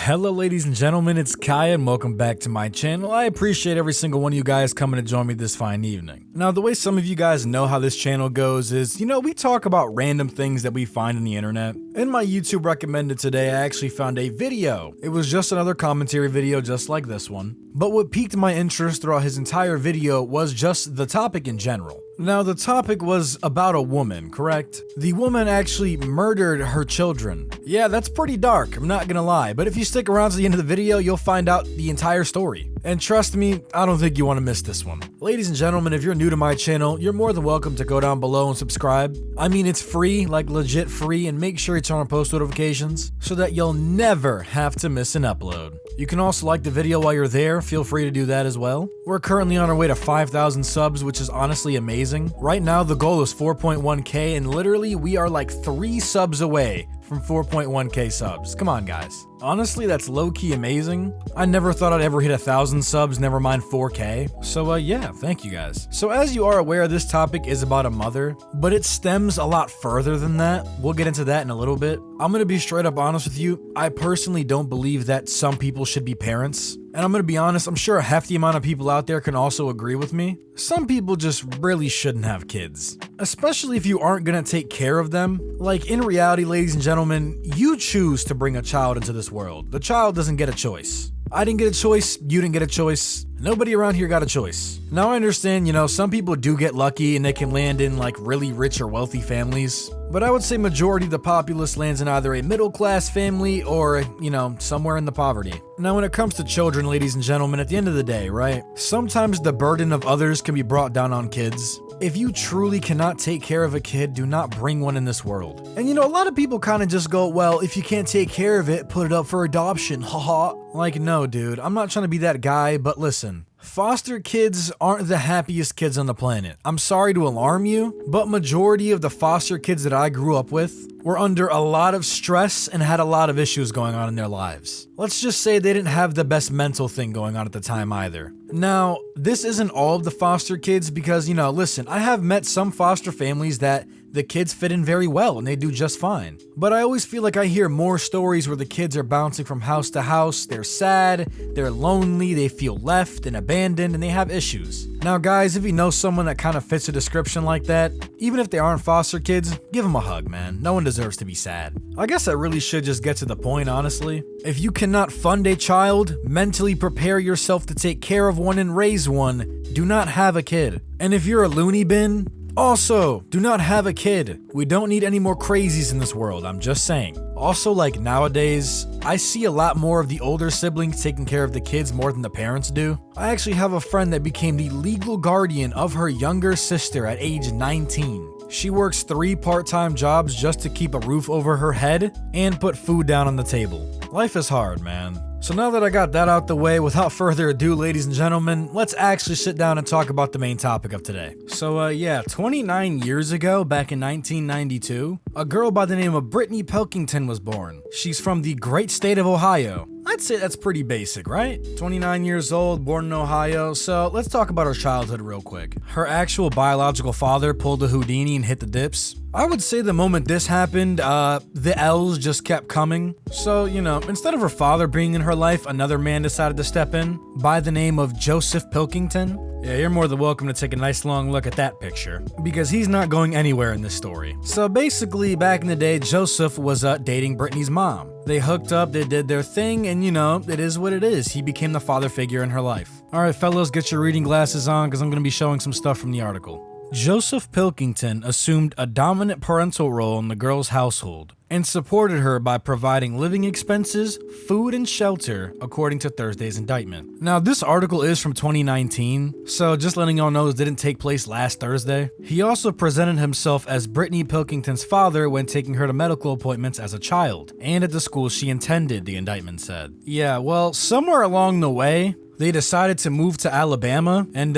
Hello ladies and gentlemen, it's Kai and welcome back to my channel. I appreciate every single one of you guys coming to join me this fine evening. Now, the way some of you guys know how this channel goes is, we talk about random things that we find on the internet. In my YouTube recommended today, I actually found a video. It was just another commentary video just like this one. But what piqued my interest throughout his entire video was just the topic in general. Now, the topic was about a woman, correct? The woman actually murdered her children. Yeah, that's pretty dark, I'm not gonna lie, but if you stick around to the end of the video, you'll find out the entire story. And trust me, I don't think you want to miss this one. Ladies and gentlemen, if you're new to my channel, you're more than welcome to go down below and subscribe. I mean, it's free, like legit free, and make sure you turn on post notifications so that you'll never have to miss an upload. You can also like the video while you're there, feel free to do that as well. We're currently on our way to 5,000 subs, which is honestly amazing. Right now, the goal is 4.1k, and literally, we are like 3 subs away from 4.1k subs. Come on, guys. Honestly, that's low-key amazing. I never thought I'd ever hit 1,000 subs, never mind 4k. So yeah, thank you guys. So as you are aware, this topic is about a mother, but it stems a lot further than that. We'll get into that in a little bit. I'm gonna be straight up honest with you. I personally don't believe that some people should be parents. And I'm gonna be honest, I'm sure a hefty amount of people out there can also agree with me. Some people just really shouldn't have kids, especially if you aren't gonna take care of them. Like, in reality, ladies and gentlemen, you choose to bring a child into this world. The child doesn't get a choice. I didn't get a choice, you didn't get a choice, nobody around here got a choice. Now I understand, some people do get lucky and they can land in like really rich or wealthy families, but I would say majority of the populace lands in either a middle class family or, somewhere in the poverty. Now when it comes to children, ladies and gentlemen, at the end of the day, right? Sometimes the burden of others can be brought down on kids. If you truly cannot take care of a kid, do not bring one in this world. And a lot of people kind of just go, well, if you can't take care of it, put it up for adoption, haha. Like, no, dude, I'm not trying to be that guy, but listen. Foster kids aren't the happiest kids on the planet. I'm sorry to alarm you, but majority of the foster kids that I grew up with were under a lot of stress and had a lot of issues going on in their lives. Let's just say they didn't have the best mental thing going on at the time either. Now, this isn't all of the foster kids because, listen, I have met some foster families that the kids fit in very well and they do just fine. But I always feel like I hear more stories where the kids are bouncing from house to house, they're sad, they're lonely, they feel left and abandoned, and they have issues. Now guys, if you know someone that kind of fits a description like that, even if they aren't foster kids, give them a hug, man. No one deserves to be sad. I guess I really should just get to the point, honestly. If you cannot fund a child, mentally prepare yourself to take care of one and raise one, do not have a kid. And if you're a loony bin, also, do not have a kid. We don't need any more crazies in this world, I'm just saying. Also, like nowadays, I see a lot more of the older siblings taking care of the kids more than the parents do. I actually have a friend that became the legal guardian of her younger sister at age 19. She works 3 part-time jobs just to keep a roof over her head and put food down on the table. Life is hard, man. So now that I got that out the way, without further ado, ladies and gentlemen, let's actually sit down and talk about the main topic of today. So 29 years ago, back in 1992, a girl by the name of Brittany Pelkington was born. She's from the great state of Ohio. I'd say that's pretty basic, right? 29 years old, born in Ohio, so let's talk about her childhood real quick. Her actual biological father pulled a Houdini and hit the dips. I would say the moment this happened, the L's just kept coming. So, instead of her father being in her life, another man decided to step in by the name of Joseph Pelkington. Yeah, you're more than welcome to take a nice long look at that picture, because he's not going anywhere in this story. So basically, back in the day, Joseph was dating Brittany's mom. They hooked up, they did their thing, and it is what it is. He became the father figure in her life. Alright fellas, get your reading glasses on, because I'm going to be showing some stuff from the article. Joseph Pelkington assumed a dominant parental role in the girl's household and supported her by providing living expenses, food, and shelter, according to Thursday's indictment. Now, this article is from 2019, so just letting y'all know this didn't take place last Thursday. He also presented himself as Brittany Pelkington's father when taking her to medical appointments as a child, and at the school she attended, the indictment said. Yeah, well, somewhere along the way, they decided to move to Alabama, and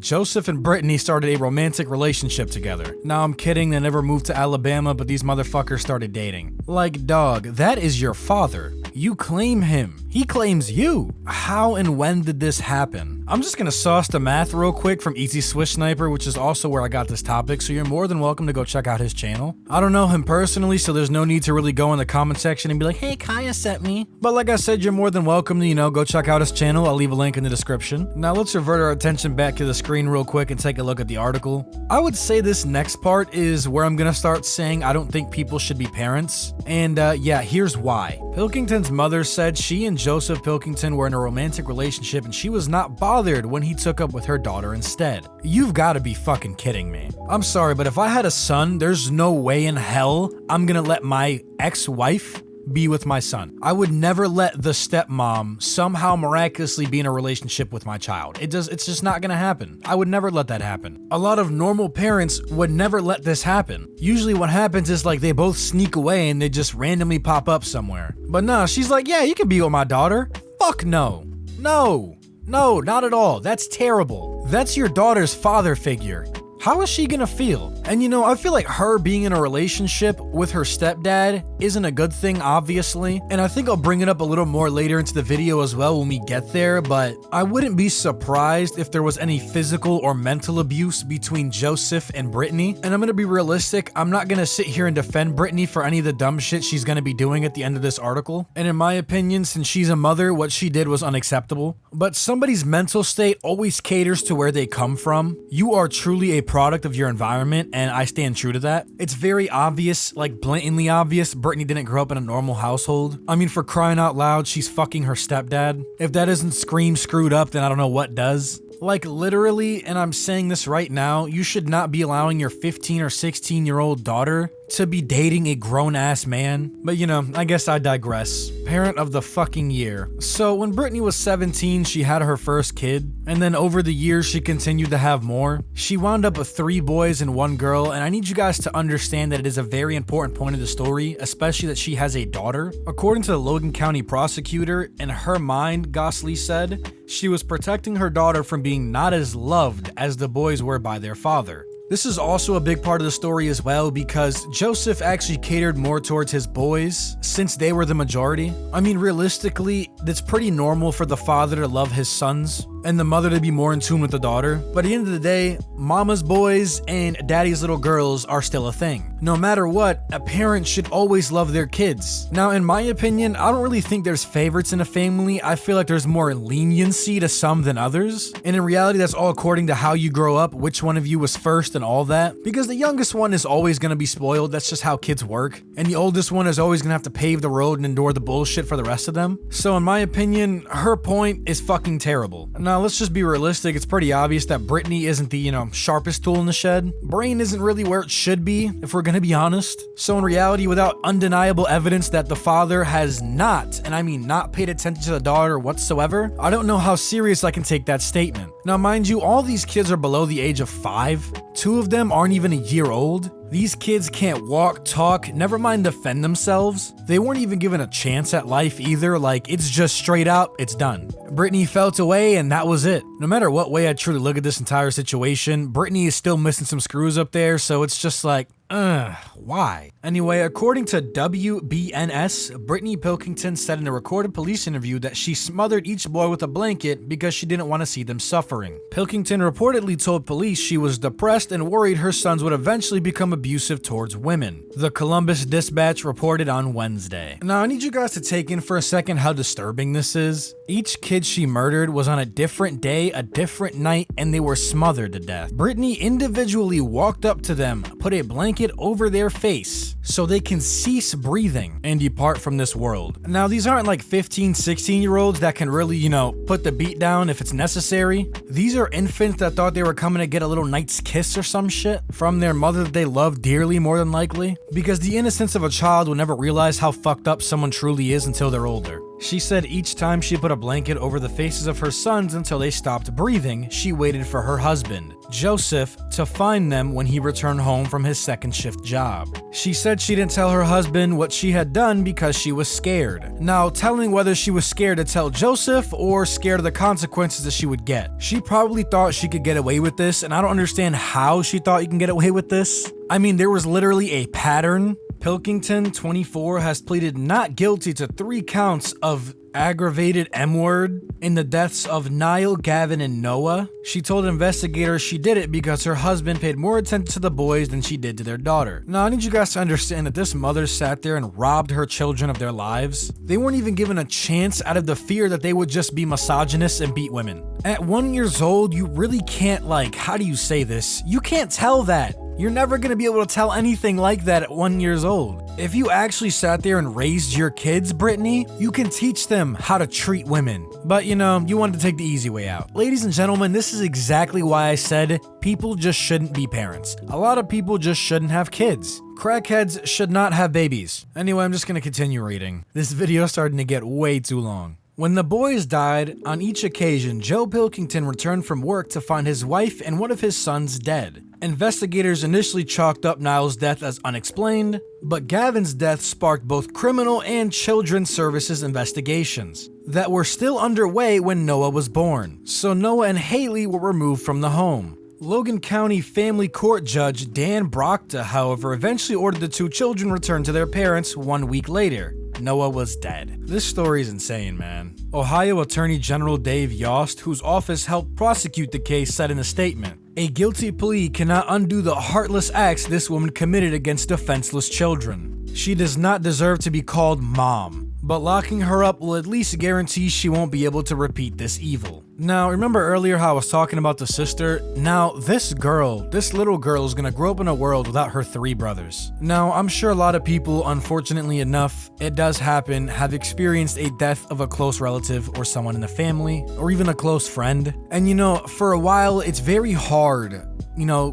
Joseph and Brittany started a romantic relationship together. Now, I'm kidding, they never moved to Alabama, but these motherfuckers started dating. Like, dog, that is your father. You claim him. He claims you. How and when did this happen? I'm just gonna sauce the math real quick from Easy Swish Sniper, which is also where I got this topic, so you're more than welcome to go check out his channel. I don't know him personally, so there's no need to really go in the comment section and be like, hey, Kaya sent me. But like I said, you're more than welcome to, go check out his channel. I'll leave a link in the description. Now let's revert our attention back to the screen real quick and take a look at the article. I would say this next part is where I'm gonna start saying I don't think people should be parents. And yeah, here's why. Pelkington's mother said she and Joseph Pelkington were in a romantic relationship and she was not bothered when he took up with her daughter instead. You've gotta be fucking kidding me. I'm sorry, but if I had a son, there's no way in hell I'm gonna let my ex-wife be with my son. I would never let the stepmom somehow miraculously be in a relationship with my child. It's just not gonna happen. I would never let that happen. A lot of normal parents would never let this happen. Usually what happens is like they both sneak away and they just randomly pop up somewhere. But no, she's like, yeah, you can be with my daughter. Fuck no. No, not at all. That's terrible. That's your daughter's father figure. How is she gonna feel? And I feel like her being in a relationship with her stepdad isn't a good thing, obviously. And I think I'll bring it up a little more later into the video as well when we get there, but I wouldn't be surprised if there was any physical or mental abuse between Joseph and Brittany. And I'm gonna be realistic, I'm not gonna sit here and defend Brittany for any of the dumb shit she's gonna be doing at the end of this article. And in my opinion, since she's a mother, what she did was unacceptable. But somebody's mental state always caters to where they come from. You are truly a product of your environment, and I stand true to that. It's very obvious, like blatantly obvious, Brittany didn't grow up in a normal household. I mean, for crying out loud, she's fucking her stepdad. If that doesn't scream screwed up, then I don't know what does. Like literally, and I'm saying this right now, you should not be allowing your 15 or 16-year-old daughter to be dating a grown-ass man. But I guess I digress. Parent of the fucking year. So when Brittany was 17, she had her first kid, and then over the years she continued to have more. She wound up with 3 boys and 1 girl, and I need you guys to understand that it is a very important point of the story, especially that she has a daughter. According to the Logan County prosecutor, in her mind, Gosley said, she was protecting her daughter from being not as loved as the boys were by their father. This is also a big part of the story as well because Joseph actually catered more towards his boys since they were the majority. I mean, realistically, it's pretty normal for the father to love his sons and the mother to be more in tune with the daughter. But at the end of the day, mama's boys and daddy's little girls are still a thing. No matter what, a parent should always love their kids. Now, in my opinion, I don't really think there's favorites in a family. I feel like there's more leniency to some than others. And in reality, that's all according to how you grow up, which one of you was first and all that. Because the youngest one is always going to be spoiled. That's just how kids work. And the oldest one is always going to have to pave the road and endure the bullshit for the rest of them. So in my opinion, her point is fucking terrible. Now, let's just be realistic. It's pretty obvious that Brittany isn't the, sharpest tool in the shed. Brain isn't really where it should be, if we're gonna be honest. So in reality, without undeniable evidence that the father has not, and I mean not paid attention to the daughter whatsoever, I don't know how serious I can take that statement. Now, mind you, all these kids are below the age of 5. 2 of them aren't even a year old. These kids can't walk, talk, never mind defend themselves. They weren't even given a chance at life either, like it's just straight out, it's done. Brittany felt away and that was it. No matter what way I truly look at this entire situation, Brittany is still missing some screws up there, so it's just like, why? Anyway, according to WBNS, Brittany Pelkington said in a recorded police interview that she smothered each boy with a blanket because she didn't want to see them suffering. Pelkington reportedly told police she was depressed and worried her sons would eventually become abusive towards women. The Columbus Dispatch reported on Wednesday. Now, I need you guys to take in for a second how disturbing this is. Each kid she murdered was on a different day, a different night, and they were smothered to death. Brittany individually walked up to them, put a blanket over their face so they can cease breathing and depart from this world. Now, these aren't like 15, 16-year-olds that can really, put the beat down if it's necessary. These are infants that thought they were coming to get a little night's kiss or some shit from their mother that they love dearly, more than likely. Because the innocence of a child will never realize how fucked up someone truly is until they're older. She said each time she put a blanket over the faces of her sons until they stopped breathing, she waited for her husband, Joseph, to find them when he returned home from his second shift job. She said she didn't tell her husband what she had done because she was scared. Now, telling whether she was scared to tell Joseph or scared of the consequences that she would get. She probably thought she could get away with this, and I don't understand how she thought you can get away with this. I mean, there was literally a pattern Pelkington, 24, has pleaded not guilty to 3 counts of aggravated M-word in the deaths of Niall, Gavin, and Noah. She told investigators she did it because her husband paid more attention to the boys than she did to their daughter. Now, I need you guys to understand that this mother sat there and robbed her children of their lives. They weren't even given a chance out of the fear that they would just be misogynists and beat women. At 1 year old, you really can't, how do you say this? You can't tell that. You're never gonna be able to tell anything like that at 1 year old. If you actually sat there and raised your kids, Brittany, you can teach them how to treat women. But you wanted to take the easy way out. Ladies and gentlemen, this is exactly why I said people just shouldn't be parents. A lot of people just shouldn't have kids. Crackheads should not have babies. Anyway, I'm just gonna continue reading. This video is starting to get way too long. When the boys died, on each occasion, Joe Pilkington returned from work to find his wife and one of his sons dead. Investigators initially chalked up Niall's death as unexplained, but Gavin's death sparked both criminal and children's services investigations that were still underway when Noah was born. So Noah and Haley were removed from the home. Logan County Family Court Judge Dan Brockta, however, eventually ordered the 2 children returned to their parents 1 week later. Noah was dead. This story is insane, man. Ohio Attorney General Dave Yost, whose office helped prosecute the case, said in a statement, "A guilty plea cannot undo the heartless acts this woman committed against defenseless children. She does not deserve to be called mom, but locking her up will at least guarantee she won't be able to repeat this evil." Now, remember earlier how I was talking about the sister? Now, this little girl is gonna grow up in a world without her 3 brothers. Now, I'm sure a lot of people, unfortunately enough, it does happen, have experienced a death of a close relative or someone in the family, or even a close friend. And for a while, it's very hard,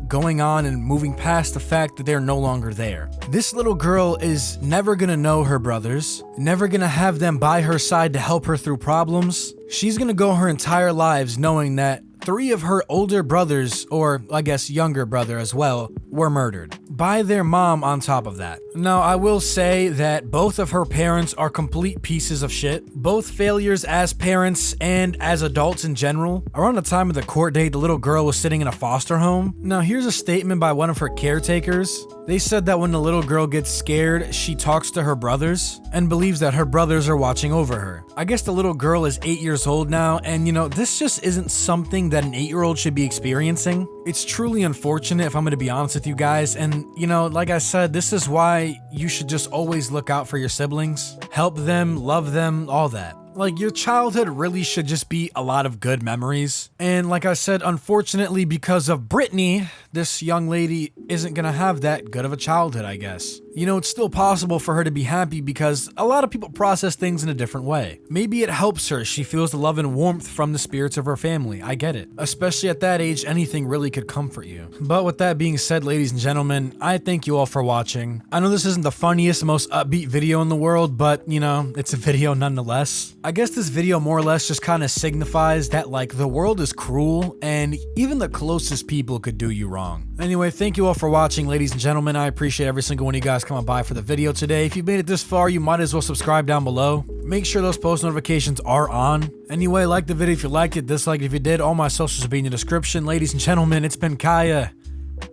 going on and moving past the fact that they're no longer there. This little girl is never gonna know her brothers, never gonna have them by her side to help her through problems. She's gonna go her entire lives knowing that 3 of her older brothers, or I guess younger brother as well, were murdered by their mom on top of that. Now, I will say that both of her parents are complete pieces of shit. Both failures as parents and as adults in general. Around the time of the court date, the little girl was sitting in a foster home. Now, here's a statement by one of her caretakers. They said that when the little girl gets scared, she talks to her brothers and believes that her brothers are watching over her. I guess the little girl is 8 years old now, and this just isn't something that an 8-year-old should be experiencing. It's truly unfortunate, if I'm gonna be honest with you guys, and like I said, this is why you should just always look out for your siblings, help them, love them, all that. Your childhood really should just be a lot of good memories. And like I said, unfortunately, because of Brittany, this young lady isn't gonna have that good of a childhood, I guess. It's still possible for her to be happy because a lot of people process things in a different way. Maybe it helps her. She feels the love and warmth from the spirits of her family. I get it. Especially at that age, anything really could comfort you. But with that being said, ladies and gentlemen, I thank you all for watching. I know this isn't the funniest, most upbeat video in the world, but it's a video nonetheless. I guess this video more or less just kind of signifies that the world is cruel and even the closest people could do you wrong. Anyway, thank you all for watching, ladies and gentlemen. I appreciate every single one of you guys coming by for the video today. If you've made it this far, you might as well subscribe down below. Make sure those post notifications are on. Anyway, like the video if you liked it, dislike it if you did. All my socials will be in the description. Ladies and gentlemen, it's been Kaya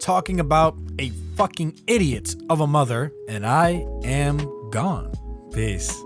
talking about a fucking idiot of a mother, and I am gone. Peace.